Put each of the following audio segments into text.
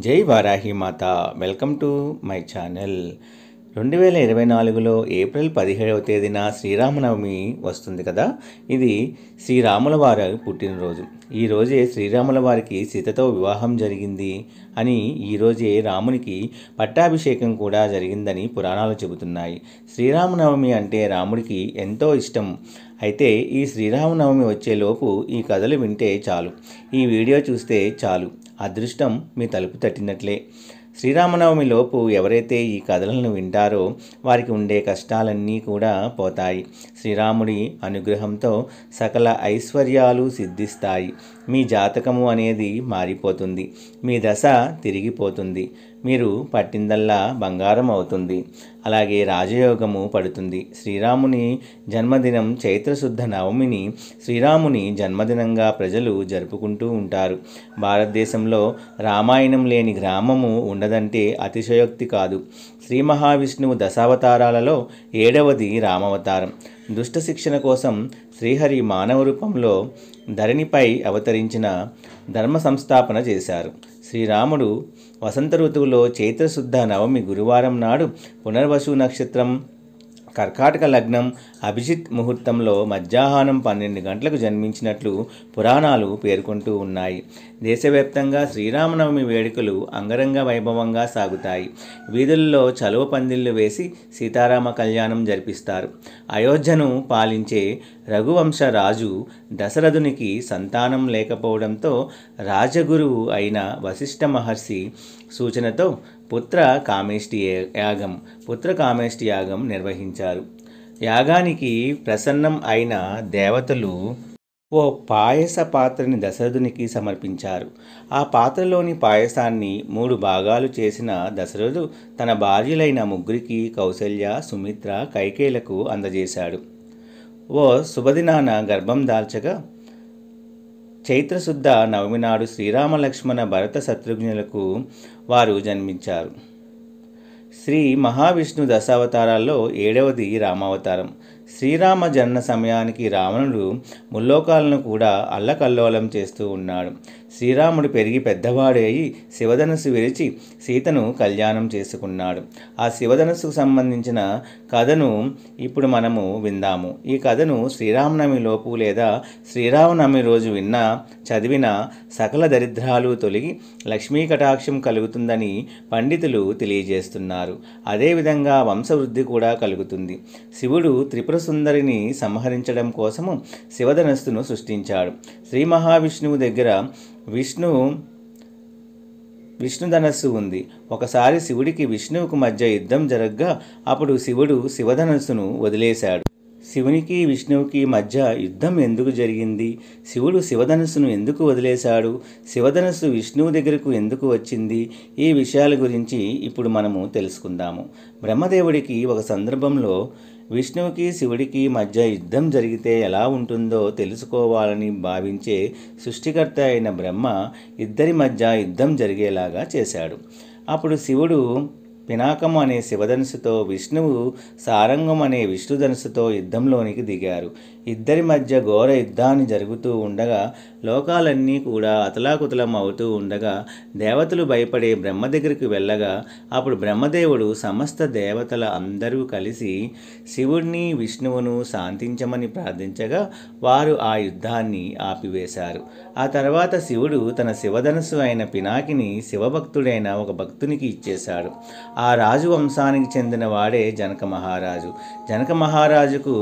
జై వారాహి మాత. Welcome to my channel. 2024లో ఏప్రిల్ 17వ తేదీన శ్రీరామనవమి వస్తుంది కదా. ఇది శ్రీరాముల వారి పుట్టినరోజు. ఈరోజే శ్రీరాముల వారికి సీతతో వివాహం జరిగింది అని, ఈరోజే రామునికి పట్టాభిషేకం కూడా జరిగిందని పురాణాలు చెబుతున్నాయి. శ్రీరామనవమి అంటే రాముడికి ఎంతో ఇష్టం. అయితే ఈ శ్రీరామనవమి వచ్చేలోపు ఈ కథలు వింటే చాలు, ఈ వీడియో చూస్తే చాలు, అదృష్టం మీ తలుపు తట్టినట్లే. శ్రీరామనవమి లోపు ఎవరైతే ఈ కథలను వింటారో వారికి ఉండే కష్టాలన్నీ కూడా పోతాయి. శ్రీరాముడి అనుగ్రహంతో సకల ఐశ్వర్యాలు సిద్ధిస్తాయి. మీ జాతకము అనేది మారిపోతుంది. మీ దశ తిరిగిపోతుంది. మీరు పట్టిందల్లా బంగారం అవుతుంది. అలాగే రాజయోగము పడుతుంది. శ్రీరాముని జన్మదినం చైత్రశుద్ధ నవమిని శ్రీరాముని జన్మదినంగా ప్రజలు జరుపుకుంటూ ఉంటారు. భారతదేశంలో రామాయణం లేని గ్రామము ఉండదంటే అతిశయోక్తి కాదు. శ్రీ మహావిష్ణువు దశావతారాలలో 7వది రామావతారం. దుష్ట శిక్షణ కోసం శ్రీహరి మానవ రూపంలో ధరణిపై అవతరించిన ధర్మ సంస్థాపన చేశారు. శ్రీరాముడు వసంత ఋతువులో చైత్రశుద్ధ నవమి గురువారం నాడు పునర్వసు నక్షత్రం, కర్కాటక లగ్నం, అభిజిత్ ముహూర్తంలో మధ్యాహ్నం 12 గంటలకు జన్మించినట్లు పురాణాలు పేర్కొంటూ ఉన్నాయి. దేశవ్యాప్తంగా శ్రీరామనవమి వేడుకలు అంగరంగ వైభవంగా సాగుతాయి. వీధుల్లో చలువ పందిళ్లు వేసి సీతారామ కళ్యాణం జరిపిస్తారు. అయోధ్యను పాలించే రఘువంశ రాజు దశరథునికి సంతానం లేకపోవడంతో రాజగురువు అయిన వశిష్ఠ మహర్షి సూచనతో పుత్ర కామేష్టి యాగం నిర్వహించారు. యాగానికి ప్రసన్నం అయిన దేవతలు ఓ పాయస పాత్రని దశరథునికి సమర్పించారు. ఆ పాత్రలోని పాయసాన్ని 3 భాగాలు చేసిన దశరథుడు తన భార్యలైన ముగ్గురికి కౌసల్య, సుమిత్ర, కైకేయులకు అందజేశాడు. ఓ శుభదినాన గర్భం దాల్చగా చైత్రశుద్ధ నవమి నాడు శ్రీరామ, లక్ష్మణ, భరత, శత్రుఘ్నులకు వారు జన్మించారు. శ్రీ మహావిష్ణు దశావతారాల్లో 7వది రామావతారం. శ్రీరామ జనన సమయానికి రావణుడు ముల్లోకాలను కూడా అల్లకల్లోలం చేస్తూ ఉన్నాడు. శ్రీరాముడు పెరిగి పెద్దవాడయి శివధనుస్సు విరిచి సీతను కళ్యాణం చేసుకున్నాడు. ఆ శివధనుస్సుకు సంబంధించిన కథను ఇప్పుడు మనము విందాము. ఈ కథను శ్రీరామనవమి లోపు లేదా శ్రీరామనవమి రోజు విన్నా, చదివినా సకల దరిద్రాలు తొలగి లక్ష్మీ కటాక్షం కలుగుతుందని పండితులు తెలియజేస్తున్నారు. అదేవిధంగా వంశవృద్ధి కూడా కలుగుతుంది. శివుడు త్రిపుర సుందరిని సంహరించడం కోసము శివధనస్సును సృష్టించాడు. శ్రీ మహావిష్ణువు దగ్గర విష్ణుధనస్సు ఉంది. ఒకసారి శివుడికి విష్ణువుకు మధ్య యుద్ధం జరగ్గా అప్పుడు శివుడు శివధనస్సును వదిలేశాడు. శివునికి విష్ణువుకి మధ్య యుద్ధం ఎందుకు జరిగింది? శివుడు శివధనస్సును ఎందుకు వదిలేశాడు? శివధనస్సు విష్ణువు దగ్గరకు ఎందుకు వచ్చింది? ఈ విషయాల గురించి ఇప్పుడు మనము తెలుసుకుందాము. బ్రహ్మదేవుడికి ఒక సందర్భంలో విష్ణువుకి శివుడికి మధ్య యుద్ధం జరిగితే ఎలా ఉంటుందో తెలుసుకోవాలని భావించే సృష్టికర్త అయిన బ్రహ్మ ఇద్దరి మధ్య యుద్ధం జరిగేలాగా చేశాడు. అప్పుడు శివుడు పినాకము అనే శివధనుసుతో, విష్ణువు సారంగం అనే విష్ణుధనుసుతో యుద్ధంలోనికి దిగారు. ఇద్దరి మధ్య ఘోర యుద్ధాన్ని జరుగుతూ ఉండగా లోకాలన్నీ కూడా అతలాకుతలం అవుతూ ఉండగా దేవతలు భయపడే బ్రహ్మ దగ్గరికి వెళ్ళగా అప్పుడు బ్రహ్మదేవుడు సమస్త దేవతల అందరూ కలిసి శివుడిని, విష్ణువును శాంతించమని ప్రార్థించగా వారు ఆ యుద్ధాన్ని ఆపివేశారు. ఆ తర్వాత శివుడు తన శివధనుసు అయిన పినాకిని శివభక్తుడైన ఒక భక్తునికి ఇచ్చేశాడు. ఆ రాజు వంశానికి చెందిన వాడే జనక మహారాజు. జనక మహారాజుకు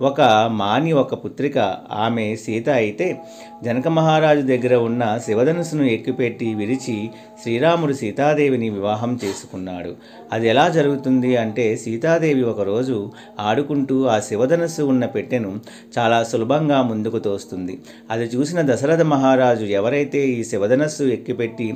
ఒక పుత్రిక, ఆమె సీత అయితే జనక మహారాజు దగ్గర ఉన్న శివధనుసును ఎక్కుపెట్టి విరిచి శ్రీరాముడు సీతాదేవిని వివాహం చేసుకున్నాడు. అది ఎలా జరుగుతుంది అంటే, సీతాదేవి ఒకరోజు ఆడుకుంటూ ఆ శివధనుస్సు ఉన్న పెట్టెను చాలా సులభంగా ముందుకు తోస్తుంది. అది చూసిన దశరథ మహారాజు ఎవరైతే ఈ శివధనుస్సు ఎక్కిపెట్టి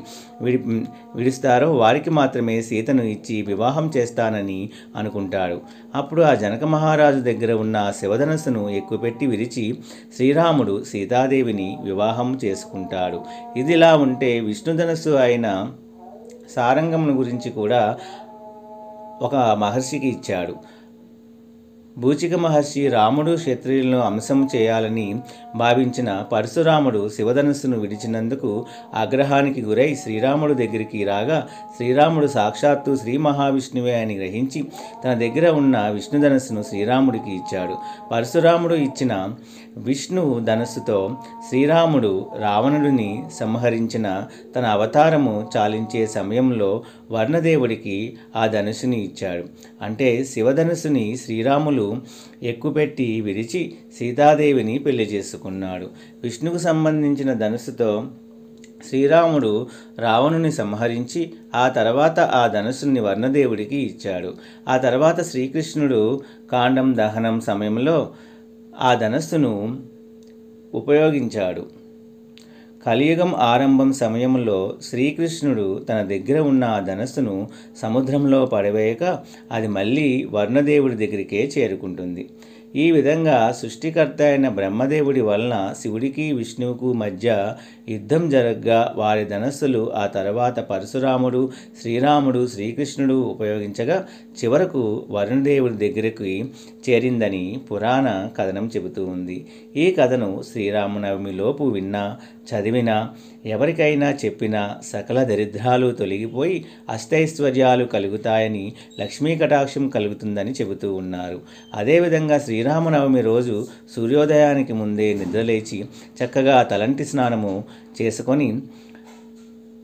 విడుస్తారో వారికి మాత్రమే సీతను ఇచ్చి వివాహం చేస్తానని అనుకుంటాడు. అప్పుడు ఆ జనక మహారాజు దగ్గర ఉన్న శివధనుస్సును ఎక్కుపెట్టి విరిచి శ్రీరాముడు సీతాదేవిని వివాహం చేసుకుంటాడు. ఇదిలా ఉంటే విష్ణుధనుస్సు అయిన సారంగమును గురించి కూడా ఒక మహర్షికి ఇచ్చాడు. భూచిక మహర్షి రాముడు క్షత్రియులను అంశం చేయాలని భావించిన పరశురాముడు శివధనుస్సును విడిచినందుకు ఆగ్రహానికి గురై శ్రీరాముడు దగ్గరికి రాగా శ్రీరాముడు సాక్షాత్తు శ్రీ మహావిష్ణువే అని గ్రహించి తన దగ్గర ఉన్న విష్ణుధనస్సును శ్రీరాముడికి ఇచ్చాడు. పరశురాముడు ఇచ్చిన విష్ణు ధనస్సుతో శ్రీరాముడు రావణుడిని సంహరించిన తన అవతారము చాలించే సమయంలో వర్ణదేవుడికి ఆ ధనుసుని ఇచ్చాడు. అంటే శివధనుసుని శ్రీరాములు ఎక్కుపెట్టి విడిచి సీతాదేవిని పెళ్లి చేసుకున్నాడు. విష్ణుకు సంబంధించిన ధనుసుతో శ్రీరాముడు రావణుని సంహరించి ఆ తర్వాత ఆ ధనుసుని వర్ణదేవుడికి ఇచ్చాడు. ఆ తర్వాత శ్రీకృష్ణుడు కాండం దహనం సమయంలో ఆ ధనస్సును ఉపయోగించాడు. కలియుగం ఆరంభం సమయంలో శ్రీకృష్ణుడు తన దగ్గర ఉన్న ఆ ధనస్సును సముద్రంలో పడవేయక అది మళ్ళీ వర్ణదేవుడి దగ్గరికే చేరుకుంటుంది. ఈ విధంగా సృష్టికర్త అయిన బ్రహ్మదేవుడి వలన శివుడికి విష్ణువుకు మధ్య యుద్ధం జరగ్గా వారి ధనస్సులు ఆ తర్వాత పరశురాముడు, శ్రీరాముడు, శ్రీకృష్ణుడు ఉపయోగించగా చివరకు వరుణదేవుడి దగ్గరికి చేరిందని పురాణ కథనం చెబుతూ ఉంది. ఈ కథను శ్రీరామనవమిలోపు విన్నా, చదివినా, ఎవరికైనా చెప్పినా సకల దరిద్రాలు తొలగిపోయి అష్టైశ్వర్యాలు కలుగుతాయని, లక్ష్మీ కటాక్షం కలుగుతుందని చెబుతూ ఉన్నారు. అదేవిధంగా శ్రీరామనవమి రోజు సూర్యోదయానికి ముందే నిద్రలేచి చక్కగా తలంటి స్నానము చేసుకొని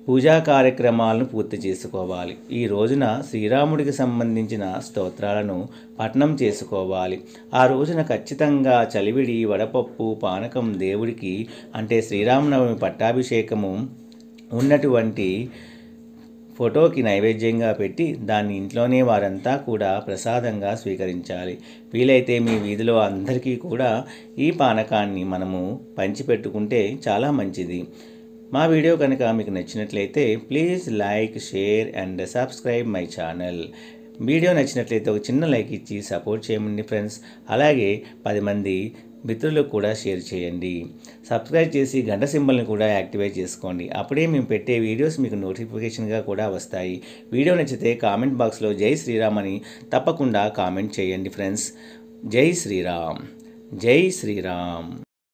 పూజా కార్యక్రమాలను పూర్తి చేసుకోవాలి. ఈ రోజున శ్రీరాముడికి సంబంధించిన స్తోత్రాలను పఠనం చేసుకోవాలి. ఆ రోజున ఖచ్చితంగా చలివిడి, వడపప్పు, పానకం దేవుడికి అంటే శ్రీరామనవమి పట్టాభిషేకము ఉన్నటువంటి ఫోటోకి నైవేద్యంగా పెట్టి దాన్ని ఇంట్లోనే వారంతా కూడా ప్రసాదంగా స్వీకరించాలి. వీలైతే మీ వీధిలో అందరికీ కూడా ఈ పానకాన్ని మనము పంచిపెట్టుకుంటే చాలా మంచిది. మా వీడియో కనుక మీకు నచ్చినట్లయితే please like, share and subscribe my channel. Video నచ్చినట్లయితే ఒక చిన్న లైక్ ఇచ్చి సపోర్ట్ చేయండి ఫ్రెండ్స్. అలాగే 10 మంది మిత్రులకు కూడా షేర్ చేయండి. సబ్స్క్రైబ్ చేసి గంట సింబల్ని కూడా యాక్టివేట్ చేసుకోండి. అప్పుడే మేము పెట్టే వీడియోస్ మీకు నోటిఫికేషన్గా కూడా వస్తాయి. వీడియో నచ్చితే కామెంట్ బాక్స్లో జై శ్రీరామ్ అని తప్పకుండా కామెంట్ చేయండి ఫ్రెండ్స్. జై శ్రీరామ్, జై శ్రీరామ్.